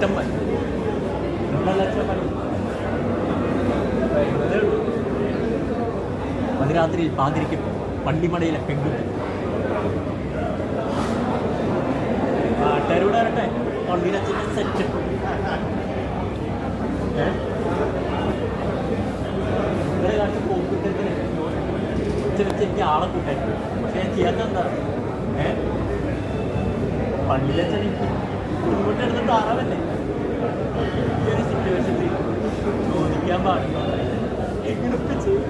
അച്ഛന്മാർ നല്ല അച്ഛന്മാർ മധ്യരാത്രിയിൽ പാതിരിക്കും പള്ളിമടയിലെ പെൺകുട്ടി പാട്ടുകാരോട് വരട്ടെ പള്ളിയിലച്ഛൻ്റെ സെറ്റ് ഇവരെ കാണിച്ച് പോക്കുറ്റത്തിന് എനിക്ക് ആളെ കൂട്ടായിരുന്നു. പക്ഷെ ഞാൻ ചെയ്യാത്ത എന്താ പള്ളിയിലച്ഛൻ എനിക്ക് മുന്നോട്ടെടുത്തിട്ട് ആറാവല്ലേ ഈ ഒരു സിറ്റുവേഷനിൽ ചോദിക്കാൻ പാടില്ല എങ്ങനെയൊക്കെ ചെയ്യും.